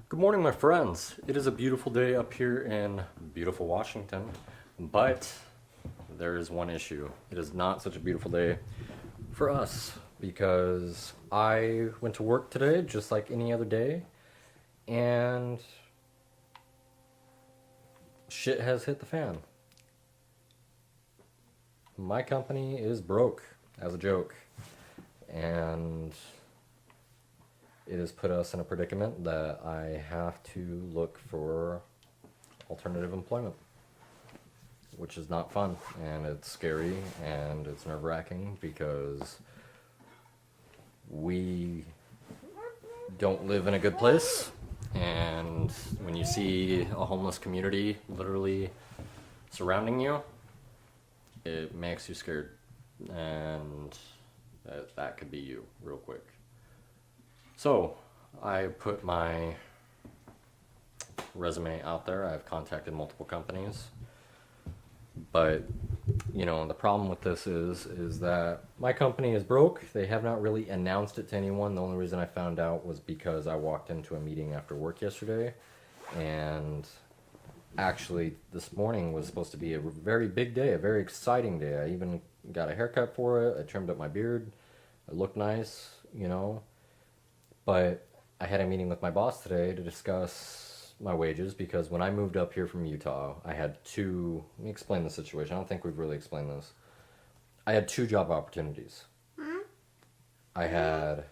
Good morning, my friends. It is a beautiful day up here in beautiful Washington, but there is one issue. It is not such a beautiful day for us because I went to work today just like any other day, and shit has hit the fan. My company is broke as a joke, and it has put us in a predicament that I have to look for alternative employment, which is not fun, and it's scary, and it's nerve-wracking because we don't live in a good place, and when you see a homeless community literally surrounding you, it makes you scared, and that could be you real quick. So, I put my resume out there. I've contacted multiple companies. But, you know, the problem with this is that my company is broke. They have not really announced it to anyone. The only reason I found out was because I walked into a meeting after work yesterday. And actually, this morning was supposed to be a very big day, a very exciting day. I even got a haircut for it. I trimmed up my beard. It looked nice, you know. But I had a meeting with my boss today to discuss my wages because when I moved up here from Utah, I had let me explain the situation. I don't think we've really explained this. I had 2 job opportunities. I had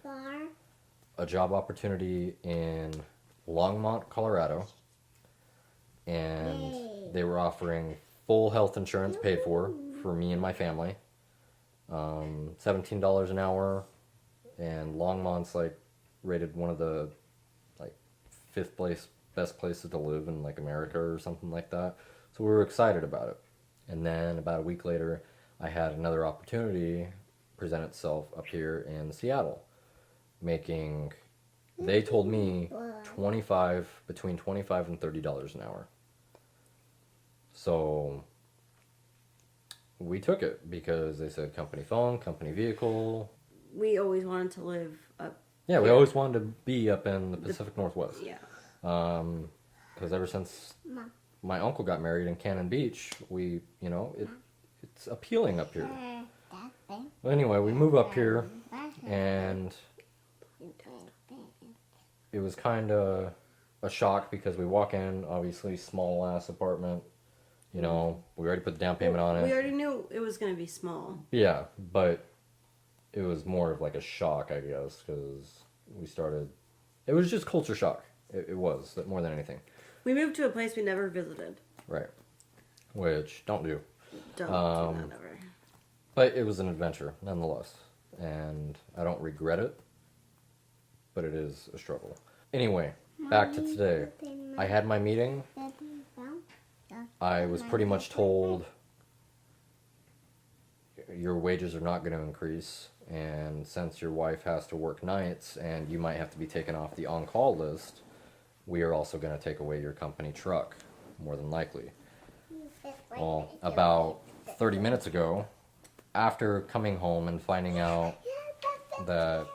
a job opportunity in Longmont, Colorado, and they were offering full health insurance paid for me and my family, $17 an hour, and Longmont's like rated one of the like 5th place best places to live in like America or something like that. So we were excited about it. And then about a week later, I had another opportunity present itself up here in Seattle, making, they told me between $25 and $30 an hour. So we took it because they said company phone, company vehicle. We always wanted to live up. Yeah, we always wanted to be up in the Pacific Northwest. Yeah. Because ever since my uncle got married in Cannon Beach, we, you know, it's appealing up here. Well, anyway, we move up here, and it was kind of a shock because we walk in, obviously, small-ass apartment. You know, we already put the down payment on it. We already knew it was going to be small. Yeah, but it was more of like a shock, I guess, because it was just culture shock. It was, more than anything. We moved to a place we never visited. Right. Which, don't do. Don't do that ever. But it was an adventure, nonetheless. And I don't regret it, but it is a struggle. Anyway, back to today. I had my meeting. I was pretty much told your wages are not going to increase, and since your wife has to work nights and you might have to be taken off the on-call list, we are also going to take away your company truck, more than likely. Well, about 30 minutes ago, after coming home and finding out that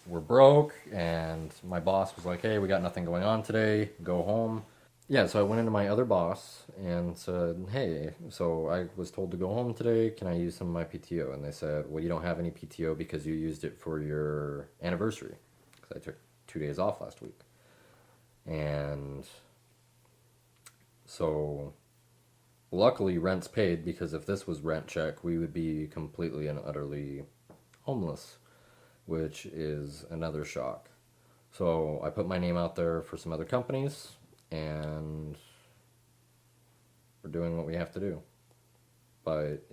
we're broke, and my boss was like, hey, we got nothing going on today, go home. Yeah, so I went into my other boss and said, hey, so I was told to go home today, can I use some of my PTO? And they said, well, you don't have any PTO because you used it for your anniversary, because I took 2 days off last week. And so luckily rent's paid, because if this was rent check, we would be completely and utterly homeless, which is another shock. So I put my name out there for some other companies, and we're doing what we have to do. But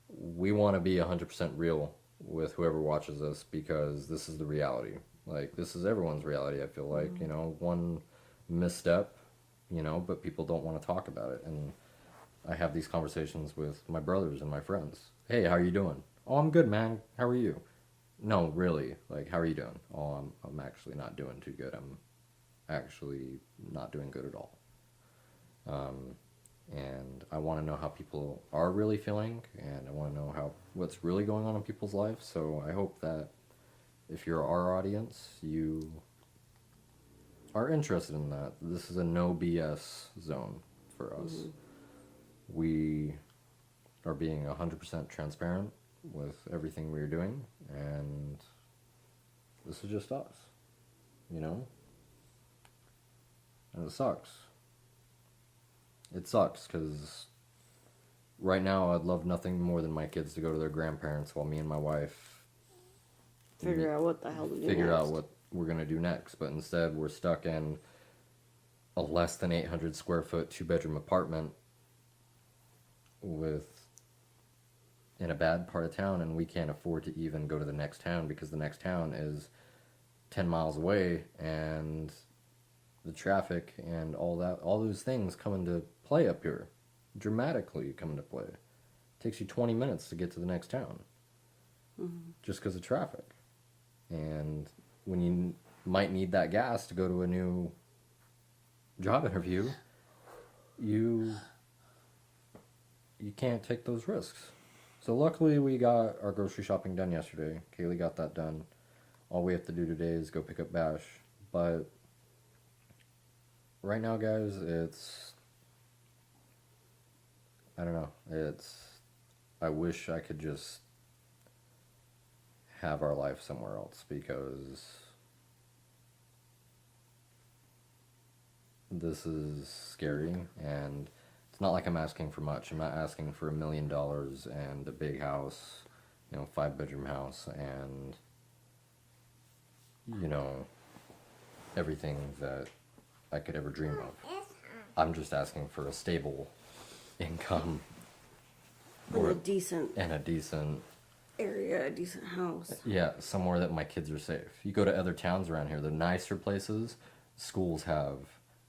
we want to be 100% real with whoever watches this, because this is the reality. Like, this is everyone's reality, I feel like. You know, one misstep, you know, but people don't want to talk about it. And I have these conversations with my brothers and my friends. Hey, how are you doing? Oh, I'm good, man. How are you? no, really, like, how are you doing? Oh, I'm actually not doing too good. I'm actually not doing good at all. And I want to know how people are really feeling, and I want to know what's really going on in people's lives. So I hope that if you're our audience, you are interested in that. This is a no BS zone for us. Mm-hmm. We are being 100% transparent with everything we are doing, and this is just us, you know? And it sucks. It sucks, because right now I'd love nothing more than my kids to go to their grandparents while me and my wife Figure out what the hell to do figure out next. what we're going to do next. But instead, we're stuck in a less than 800 square foot 2-bedroom apartment in a bad part of town, and we can't afford to even go to the next town because the next town is 10 miles away, and the traffic and all those things come into play up here, dramatically come into play. It takes you 20 minutes to get to the next town, just because of traffic. And when you might need that gas to go to a new job interview, you can't take those risks. So luckily we got our grocery shopping done yesterday. Kaylee got that done. All we have to do today is go pick up Bash. But right now, guys, I don't know. I wish I could just have our life somewhere else, because this is scary, and it's not like I'm asking for much. I'm not asking for $1 million and a big house, 5-bedroom house, and, everything that I could ever dream of. I'm just asking for a stable income And a decent and a decent area, a decent house. Yeah, somewhere that my kids are safe. You go to other towns around here, the nicer places, schools have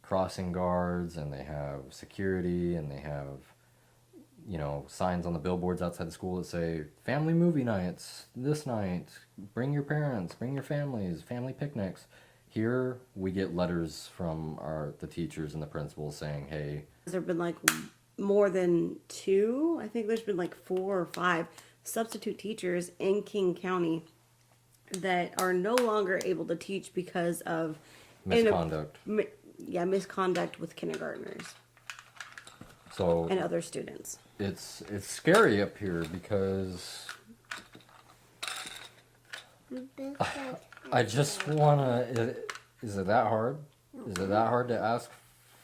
crossing guards, and they have security, and they have, signs on the billboards outside the school that say, family movie nights, this night, bring your parents, bring your families, family picnics. Here, we get letters from the teachers and the principals saying, hey... There have been like more than 2, I think there's been like 4 or 5 substitute teachers in King County that are no longer able to teach because of misconduct. Misconduct with kindergartners So and other students. it's scary up here, because I just wanna. Is it that hard? Is it that hard to ask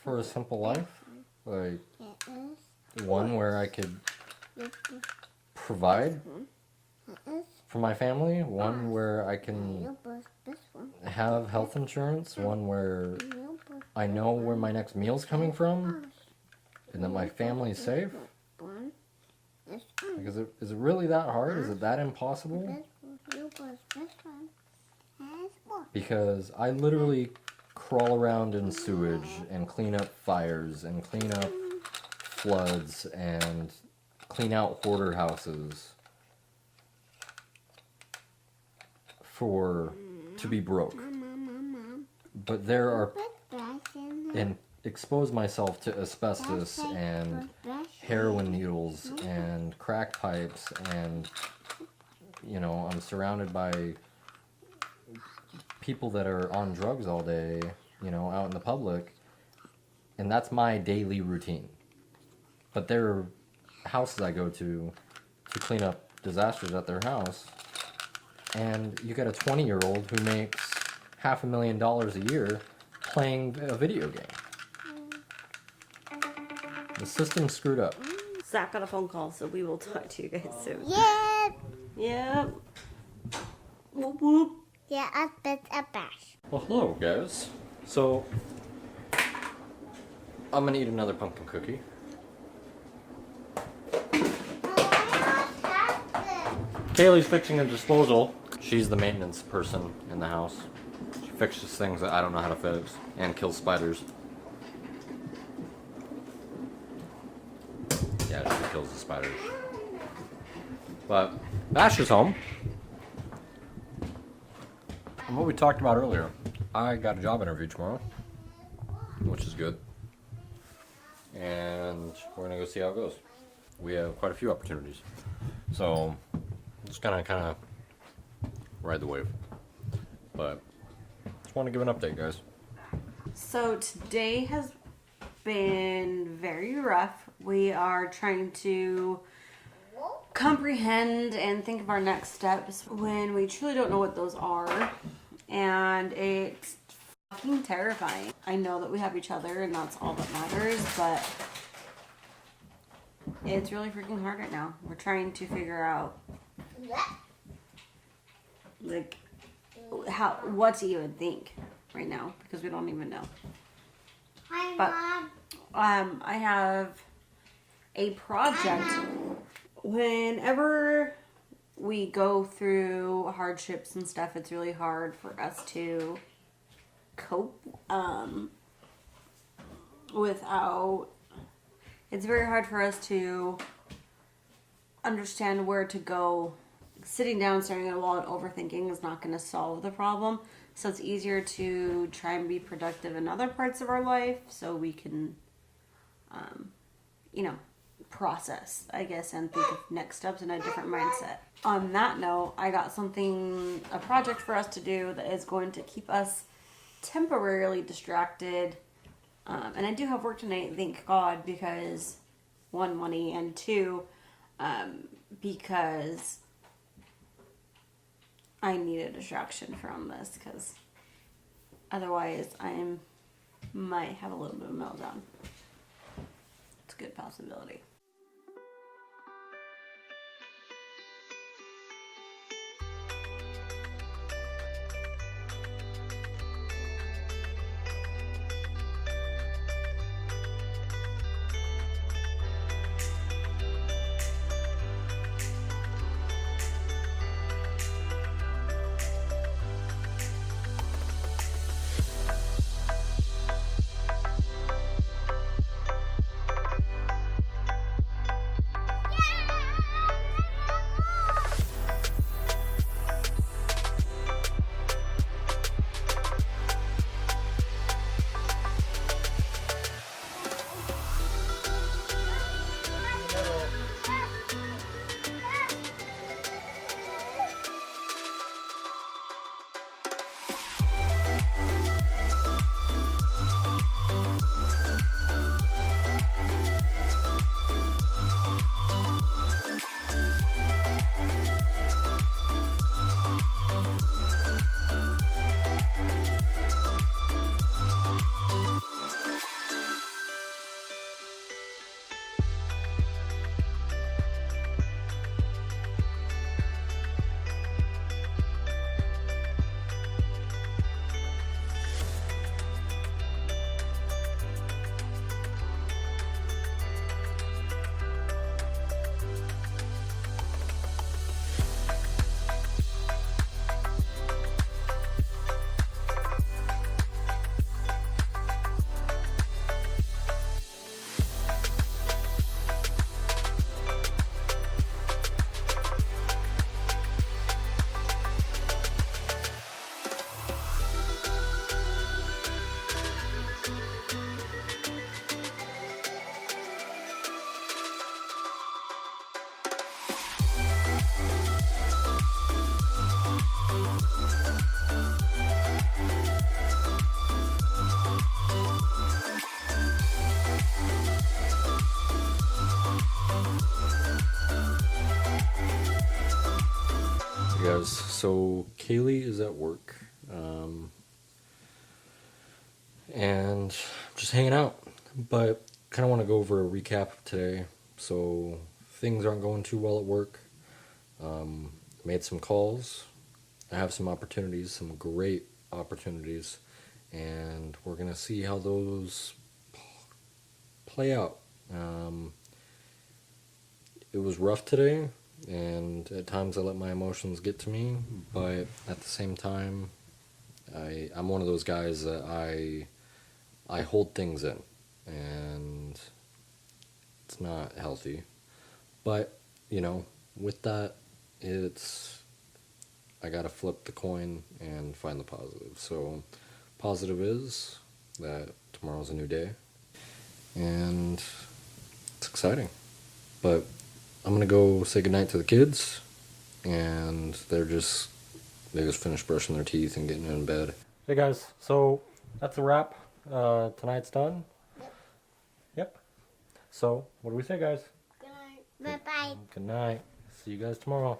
for a simple life? Like one where I could provide for my family, one where I can have health insurance, one where I know where my next meal's coming from, and that my family's safe. Like, is it really that hard? Is it that impossible? Because I literally crawl around in sewage and clean up fires and clean up floods and clean out hoarder houses to be broke. But and expose myself to asbestos and heroin needles and crack pipes, and I'm surrounded by people that are on drugs all day, out in the public, and that's my daily routine. But there are houses I go to clean up disasters at their house, and you got a 20-year-old who makes $500,000 a year playing a video game. The system's screwed up. Zach got a phone call, so we will talk to you guys soon. Yep. Yep. Whoop whoop. Yeah, I bet a bash. Well, hello, guys. So, I'm gonna eat another pumpkin cookie. Kaylee's fixing a disposal. She's the maintenance person in the house. She fixes things that I don't know how to fix, and kills spiders. Yeah, she kills the spiders. But Bash is home. what we talked about earlier, I got a job interview tomorrow, which is good. And we're gonna go see how it goes. We have quite a few opportunities. So just kinda ride the wave. But just want to give an update, guys. So today has been very rough. We are trying to comprehend and think of our next steps when we truly don't know what those are. And it's fucking terrifying. I know that we have each other and that's all that matters, but it's really freaking hard right now. We're trying to figure out like what to even think right now because we don't even know. Hi, But Mom. I have a project. Whenever we go through hardships and stuff, it's really hard for us to cope without. It's very hard for us to understand where to go. Sitting down, staring at a wall, and overthinking is not going to solve the problem. So it's easier to try and be productive in other parts of our life so we can, process, I guess, and think of next steps in a different mindset. On that note, I got a project for us to do that is going to keep us temporarily distracted. And I do have work tonight, thank God, because one, money, and two, because I need a distraction from this, because otherwise I might have a little bit of a meltdown. It's a good possibility. Guys, so Kaylee is at work, and I'm just hanging out, but kind of want to go over a recap of today. So things aren't going too well at work. Made some calls. I have some opportunities, some great opportunities, and we're gonna see how those play out. It was rough today, and at times I let my emotions get to me, but at the same time, I'm one of those guys that I hold things in, and it's not healthy. But, with that, I gotta flip the coin and find the positive. So, positive is that tomorrow's a new day, and it's exciting. But I'm gonna go say goodnight to the kids, and they just finished brushing their teeth and getting in bed. Hey guys, so that's a wrap. Tonight's done. Yep. So, what do we say, guys? Bye bye. Good night. See you guys tomorrow.